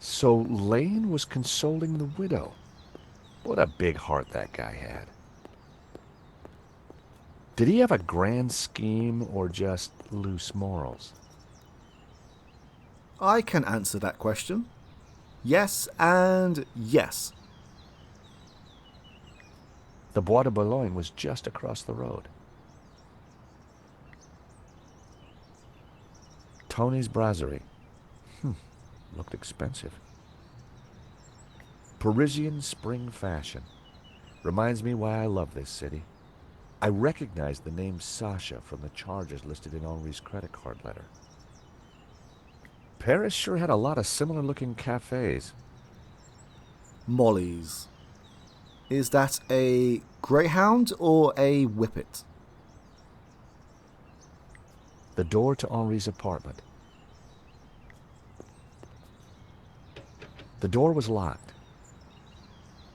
So Lane was consoling the widow. What a big heart that guy had. Did he have a grand scheme or just loose morals? I can answer that question. Yes and yes. The Bois de Boulogne was just across the road. Tony's Brasserie. Looked expensive. Parisian spring fashion. Reminds me why I love this city. I recognized the name Sasha from the charges listed in Henri's credit card letter. Paris sure had a lot of similar-looking cafes. Molly's. Is that a greyhound or a whippet? The door to Henri's apartment. The door was locked.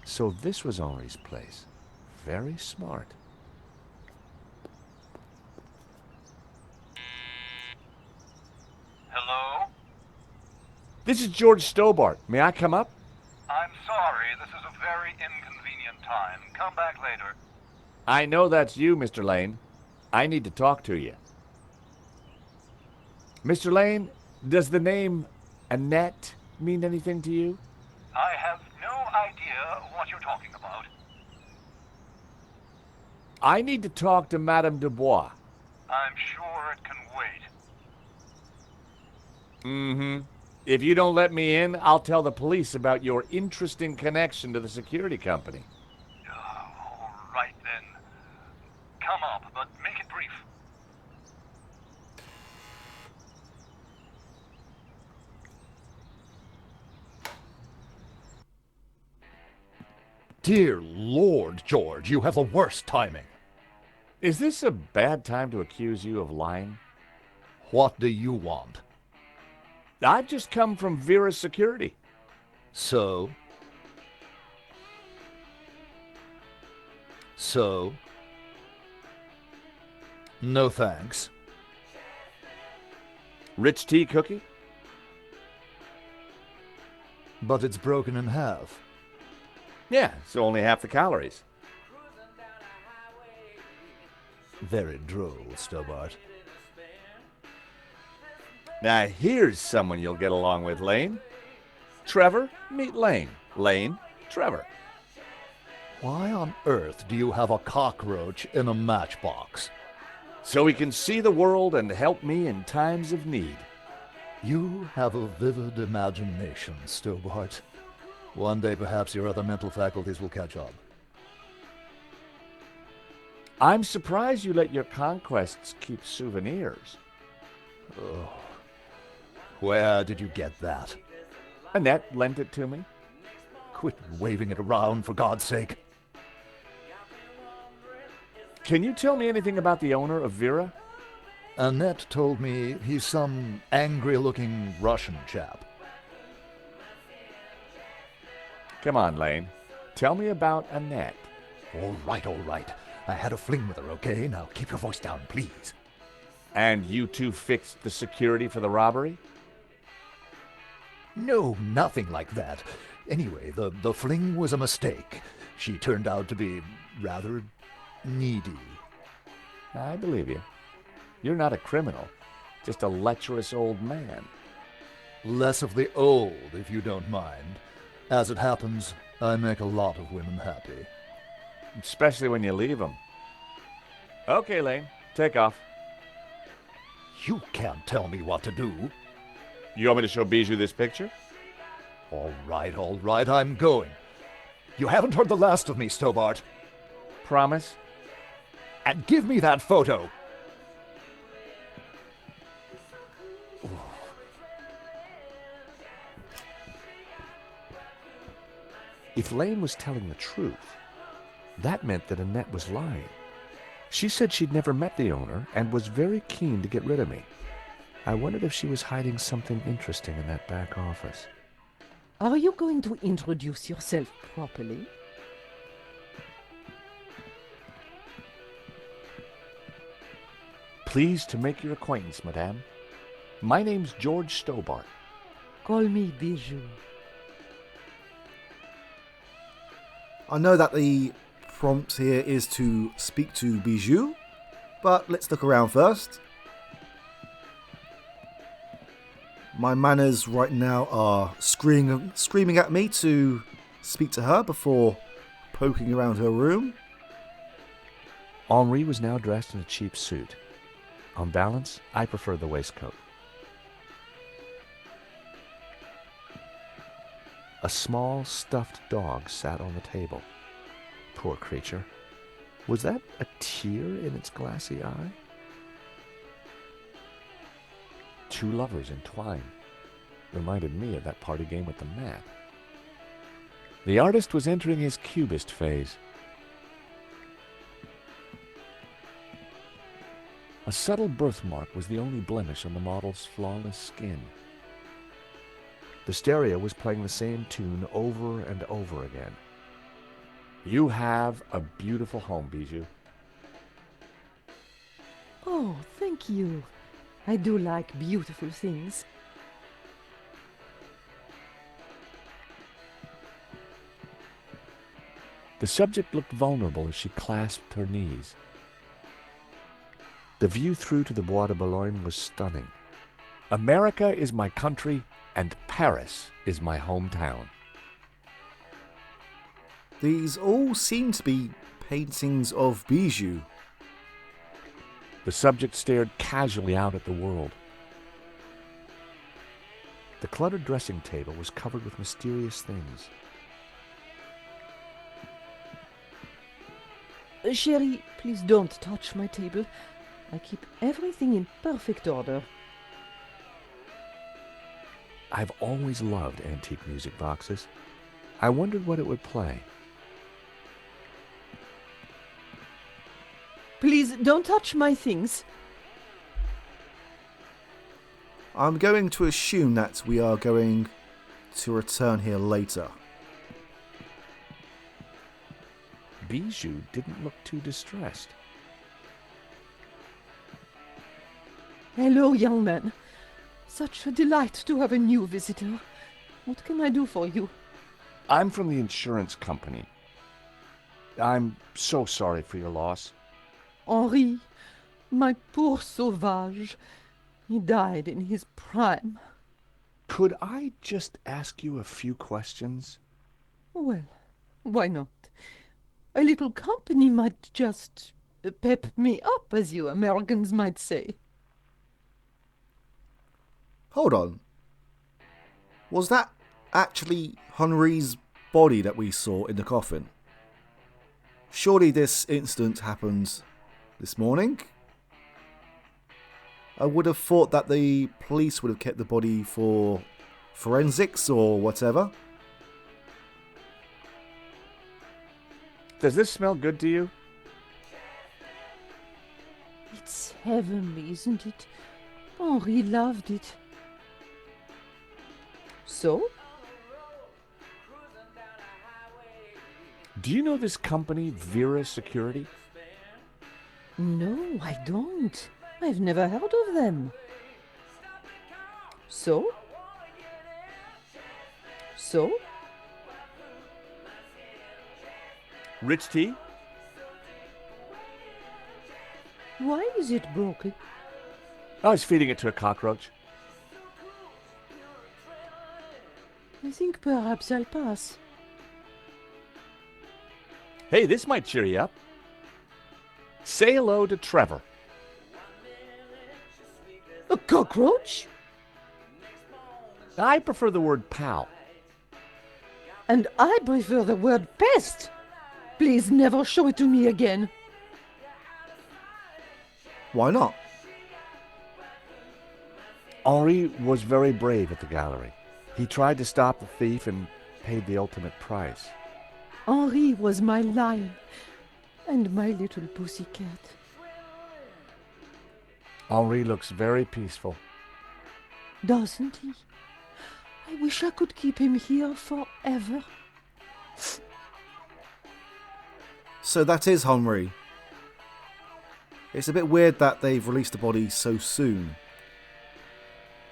So this was Henri's place. Very smart. Hello? This is George Stobart. May I come up? I'm sorry, this is a very inconvenient time. Come back later. I know that's you, Mr. Lane. I need to talk to you. Mr. Lane, does the name Annette mean anything to you? I have no idea what you're talking about. I need to talk to Madame Dubois. I'm sure it can wait. Mm-hmm. If you don't let me in, I'll tell the police about your interesting connection to the security company. All right then. Come up, but make it brief. Dear Lord, George, you have the worst timing. Is this a bad time to accuse you of lying? What do you want? I've just come from Vera's security. So? No thanks. Rich tea cookie? But it's broken in half. Yeah, so only half the calories. Very droll, Stobart. Now here's someone you'll get along with, Lane. Trevor, meet Lane. Lane, Trevor. Why on earth do you have a cockroach in a matchbox? So he can see the world and help me in times of need. You have a vivid imagination, Stobart. One day perhaps your other mental faculties will catch up. I'm surprised you let your conquests keep souvenirs. Oh. Where did you get that? Annette lent it to me. Quit waving it around, for God's sake. Can you tell me anything about the owner of Vera? Annette told me he's some angry-looking Russian chap. Come on, Lane. Tell me about Annette. All right. I had a fling with her, okay? Now keep your voice down, please. And you two fixed the security for the robbery? No, nothing like that. Anyway, the fling was a mistake. She turned out to be rather needy. I believe you. You're not a criminal, just a lecherous old man. Less of the old, if you don't mind. As it happens, I make a lot of women happy. Especially when you leave them. Okay, Lane, take off. You can't tell me what to do. You want me to show Bijou this picture? All right, I'm going. You haven't heard the last of me, Stobart. Promise? And give me that photo. If Lane was telling the truth, that meant that Annette was lying. She said she'd never met the owner and was very keen to get rid of me. I wondered if she was hiding something interesting in that back office. Are you going to introduce yourself properly? Pleased to make your acquaintance, madame. My name's George Stobart. Call me Bijou. I know that the prompt here is to speak to Bijou, but let's look around first. My manners right now are screaming at me to speak to her before poking around her room. Henri was now dressed in a cheap suit. On balance, I prefer the waistcoat. A small stuffed dog sat on the table. Poor creature. Was that a tear in its glassy eye? Two lovers entwined. Reminded me of that party game with the map. The artist was entering his cubist phase. A subtle birthmark was the only blemish on the model's flawless skin. The stereo was playing the same tune over and over again. You have a beautiful home, Bijou. Oh, thank you. I do like beautiful things. The subject looked vulnerable as she clasped her knees. The view through to the Bois de Boulogne was stunning. America is my country, and Paris is my hometown. These all seem to be paintings of Bijou. The subject stared casually out at the world. The cluttered dressing table was covered with mysterious things. Chérie, please don't touch my table. I keep everything in perfect order. I've always loved antique music boxes. I wondered what it would play. Please don't touch my things. I'm going to assume that we are going to return here later. Bijou didn't look too distressed. Hello, young man. Such a delight to have a new visitor. What can I do for you? I'm from the insurance company. I'm so sorry for your loss. Henri, my poor sauvage. He died in his prime. Could I just ask you a few questions? Well, why not? A little company might just pep me up, as you Americans might say. Hold on. Was that actually Henri's body that we saw in the coffin? Surely this incident happened this morning? I would have thought that the police would have kept the body for forensics or whatever. Does this smell good to you? It's heavenly, isn't it? Henri loved it. So? Do you know this company, Vera Security? No, I don't. I've never heard of them. So? So? Rich tea? Why is it broken? I was feeding it to a cockroach. I think perhaps I'll pass. Hey, this might cheer you up. Say hello to Trevor. A cockroach? I prefer the word pal. And I prefer the word pest. Please never show it to me again. Why not? Henri was very brave at the gallery. He tried to stop the thief and paid the ultimate price. Henri was my lion and my little pussycat. Henri looks very peaceful. Doesn't he? I wish I could keep him here forever. So that is Henri. It's a bit weird that they've released the body so soon.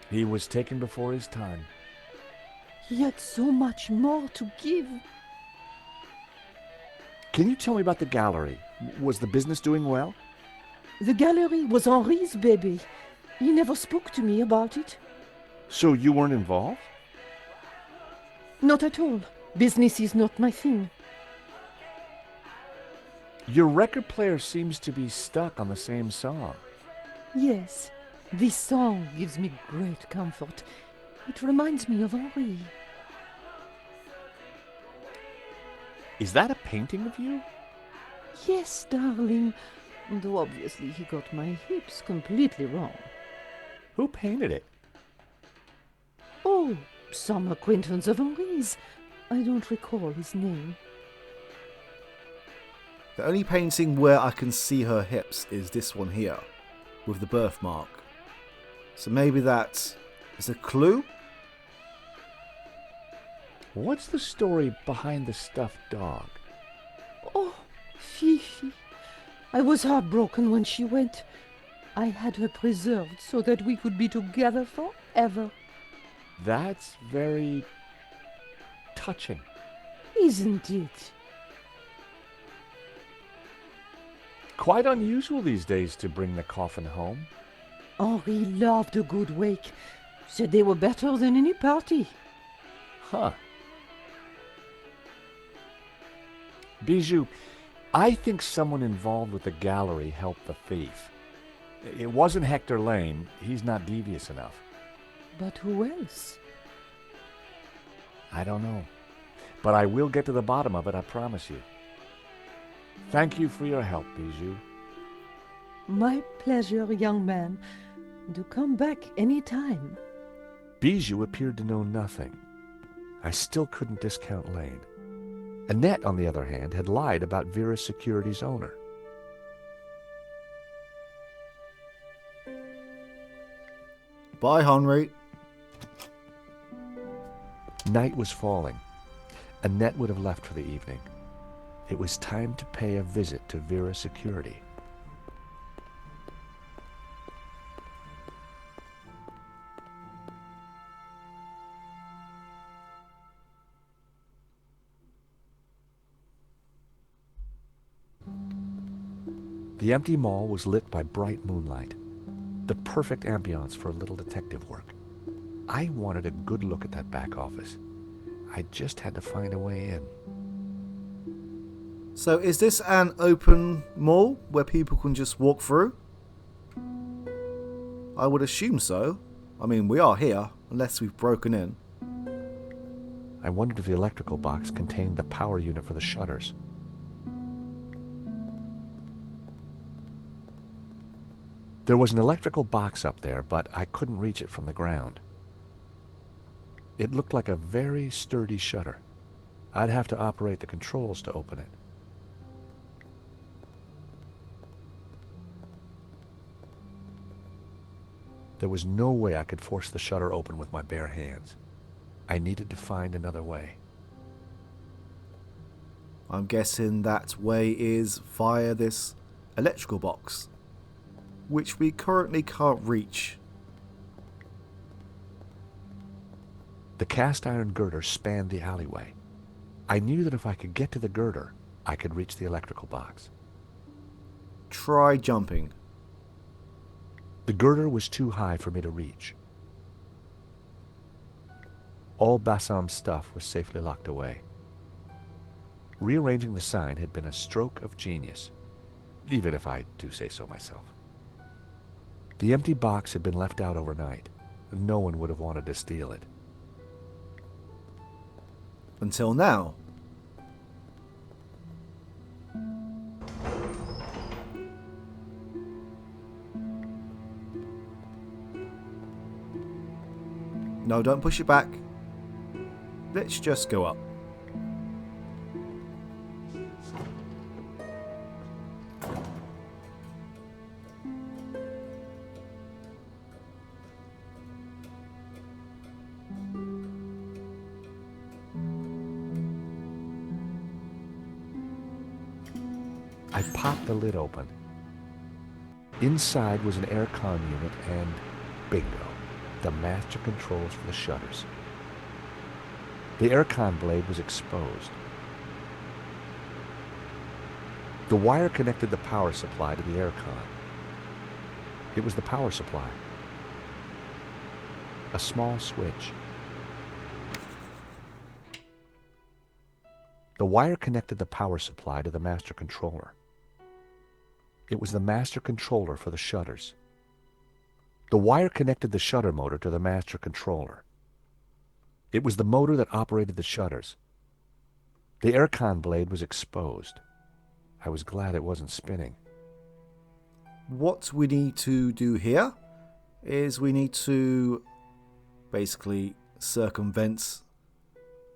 He was taken before his time. He had so much more to give. Can you tell me about the gallery? Was the business doing well? The gallery was Henri's baby. He never spoke to me about it. So you weren't involved? Not at all. Business is not my thing. Your record player seems to be stuck on the same song. Yes, this song gives me great comfort. It reminds me of Henri. Is that a painting of you? Yes, darling. Though obviously he got my hips completely wrong. Who painted it? Oh, some acquaintance of Henri's. I don't recall his name. The only painting where I can see her hips is this one here, with the birthmark. So maybe that is a clue? What's the story behind the stuffed dog? Oh, Fifi. I was heartbroken when she went. I had her preserved so that we could be together forever. That's very touching. Isn't it? Quite unusual these days to bring the coffin home. Henri loved a good wake. Said they were better than any party. Huh. Bijou, I think someone involved with the gallery helped the thief. It wasn't Hector Lane. He's not devious enough. But who else? I don't know. But I will get to the bottom of it, I promise you. Thank you for your help, Bijou. My pleasure, young man. Do come back any time. Bijou appeared to know nothing. I still couldn't discount Lane. Annette, on the other hand, had lied about Vera Security's owner. Bye, Henri. Night was falling. Annette would have left for the evening. It was time to pay a visit to Vera Security. The empty mall was lit by bright moonlight, the perfect ambiance for a little detective work. I wanted a good look at that back office. I just had to find a way in. So is this an open mall where people can just walk through? I would assume so. I mean, we are here, unless we've broken in. I wondered if the electrical box contained the power unit for the shutters. There was an electrical box up there, but I couldn't reach it from the ground. It looked like a very sturdy shutter. I'd have to operate the controls to open it. There was no way I could force the shutter open with my bare hands. I needed to find another way. I'm guessing that way is via this electrical box, which we currently can't reach. The cast iron girder spanned the alleyway. I knew that if I could get to the girder, I could reach the electrical box. Try jumping. The girder was too high for me to reach. All Bassam's stuff was safely locked away. Rearranging the sign had been a stroke of genius, even if I do say so myself. The empty box had been left out overnight. No one would have wanted to steal it. Until now. No, don't push it back. Let's just go up. I popped the lid open. Inside was an aircon unit and bingo, the master controls for the shutters. The aircon blade was exposed. The wire connected the power supply to the aircon. It was the power supply. A small switch. The wire connected the power supply to the master controller. It was the master controller for the shutters. The wire connected the shutter motor to the master controller. It was the motor that operated the shutters. The aircon blade was exposed. I was glad it wasn't spinning. What we need to do here is we need to basically circumvent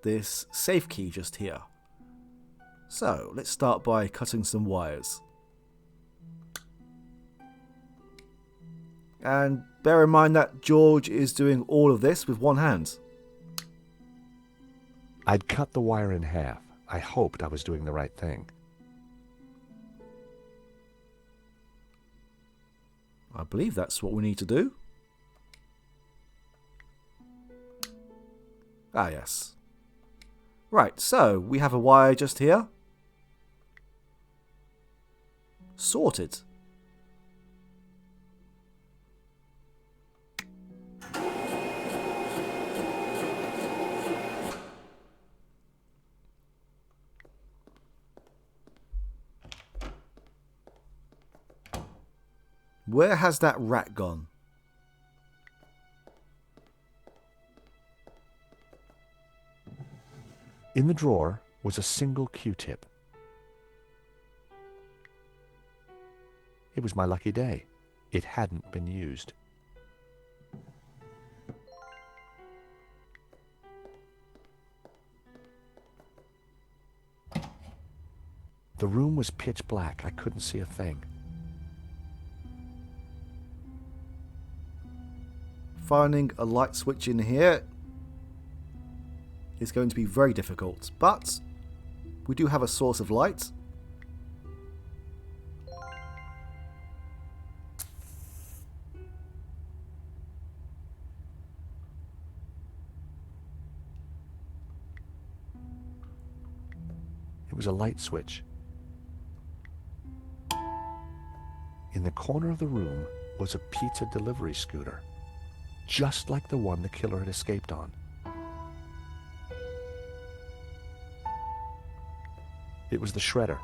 this safe key just here. So let's start by cutting some wires. And bear in mind that George is doing all of this with one hand. I'd cut the wire in half. I hoped I was doing the right thing. I believe that's what we need to do. Ah, yes. Right, so we have a wire just here. Sorted. Where has that rat gone? In the drawer was a single Q-tip. It was my lucky day. It hadn't been used. The room was pitch black. I couldn't see a thing. Finding a light switch in here is going to be very difficult, but we do have a source of light. It was a light switch. In the corner of the room was a pizza delivery scooter, just like the one the killer had escaped on. It was the shredder.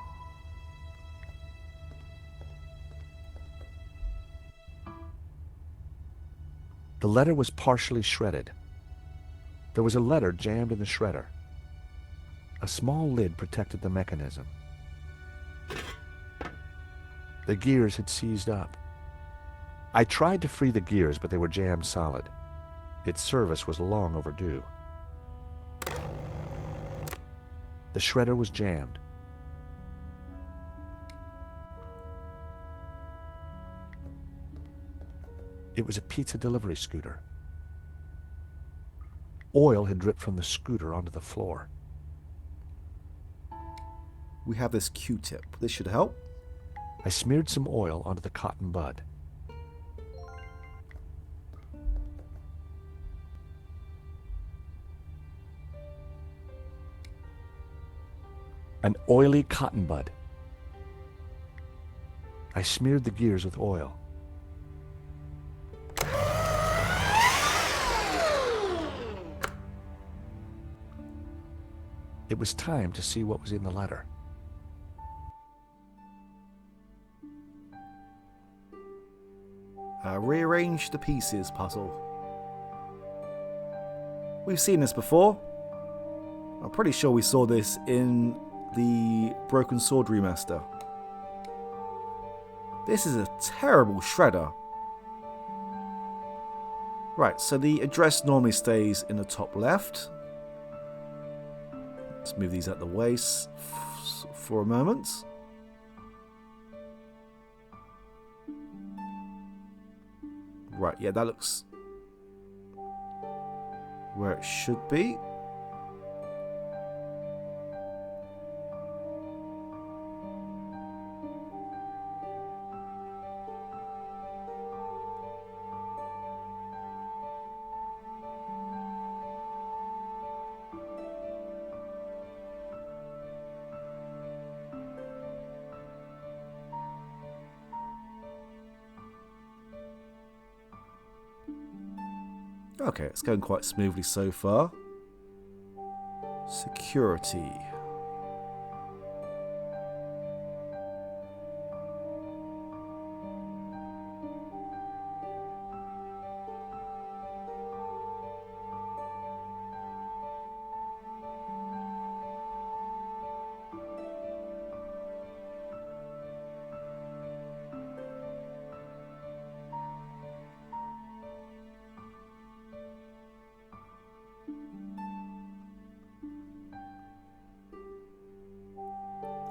The letter was partially shredded. There was a letter jammed in the shredder. A small lid protected the mechanism. The gears had seized up. I tried to free the gears, but they were jammed solid. Its service was long overdue. The shredder was jammed. It was a pizza delivery scooter. Oil had dripped from the scooter onto the floor. We have this Q-tip. This should help. I smeared some oil onto the cotton bud. An oily cotton bud. I smeared the gears with oil. It was time to see what was in the letter. Rearrange the pieces puzzle. We've seen this before. I'm pretty sure we saw this in the Broken Sword remaster. This is a terrible shredder. Right, so the address normally stays in the top left. Let's move these out the way for a moment. Right, yeah, that looks where it should be. Okay, it's going quite smoothly so far. Security.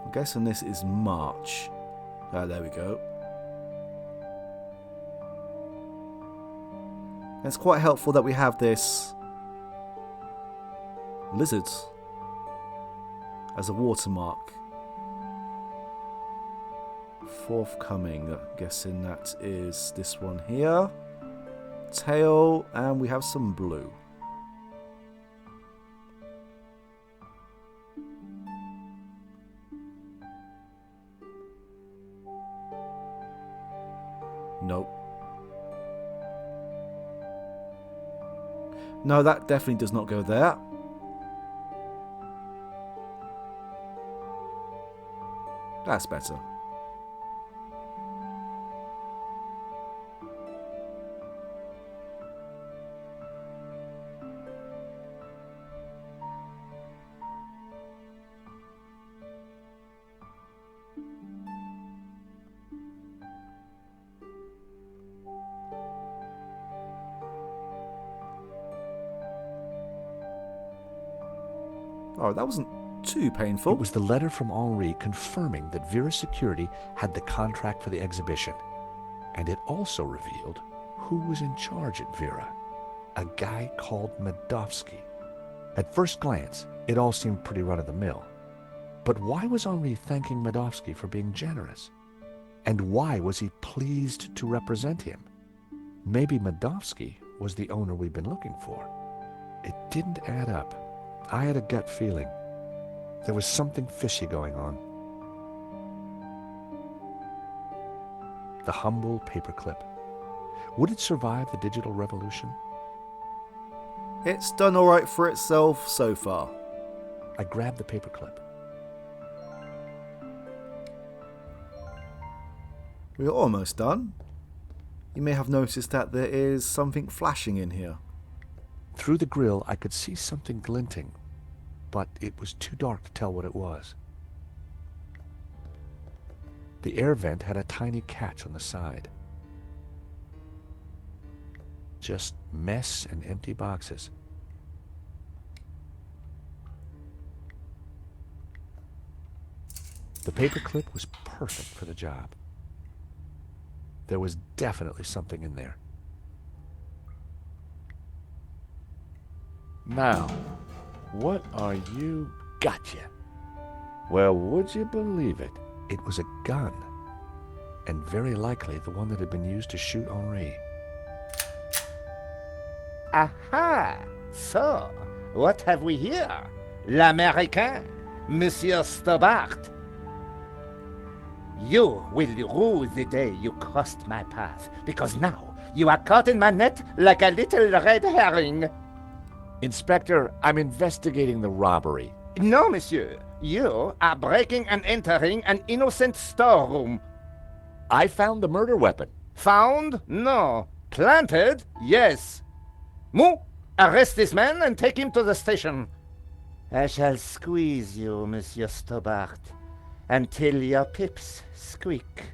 I'm guessing this is March. Ah, there we go. It's quite helpful that we have this lizard as a watermark. Forthcoming, I'm guessing that is this one here. Tail, and we have some blue. Nope. No, that definitely does not go there. That's better. Oh, that wasn't too painful. It was the letter from Henri confirming that Vera's security had the contract for the exhibition. And it also revealed who was in charge at Vera. A guy called Medovsky. At first glance, it all seemed pretty run-of-the-mill. But why was Henri thanking Medovsky for being generous? And why was he pleased to represent him? Maybe Medovsky was the owner we'd been looking for. It didn't add up. I had a gut feeling. There was something fishy going on. The humble paperclip. Would it survive the digital revolution? It's done alright for itself so far. I grabbed the paperclip. We're almost done. You may have noticed that there is something flashing in here. Through the grill, I could see something glinting, but it was too dark to tell what it was. The air vent had a tiny catch on the side. Just mess and empty boxes. The paperclip was perfect for the job. There was definitely something in there. Now, what are you... Gotcha. Well, would you believe it? It was a gun, and very likely the one that had been used to shoot Henri. Aha! So, what have we here? L'Américain, Monsieur Stobart. You will rue the day you crossed my path, because now you are caught in my net like a little red herring. Inspector, I'm investigating the robbery. No, monsieur. You are breaking and entering an innocent storeroom. I found the murder weapon. Found? No. Planted? Yes. Moo, arrest this man and take him to the station. I shall squeeze you, Monsieur Stobart, until your pips squeak.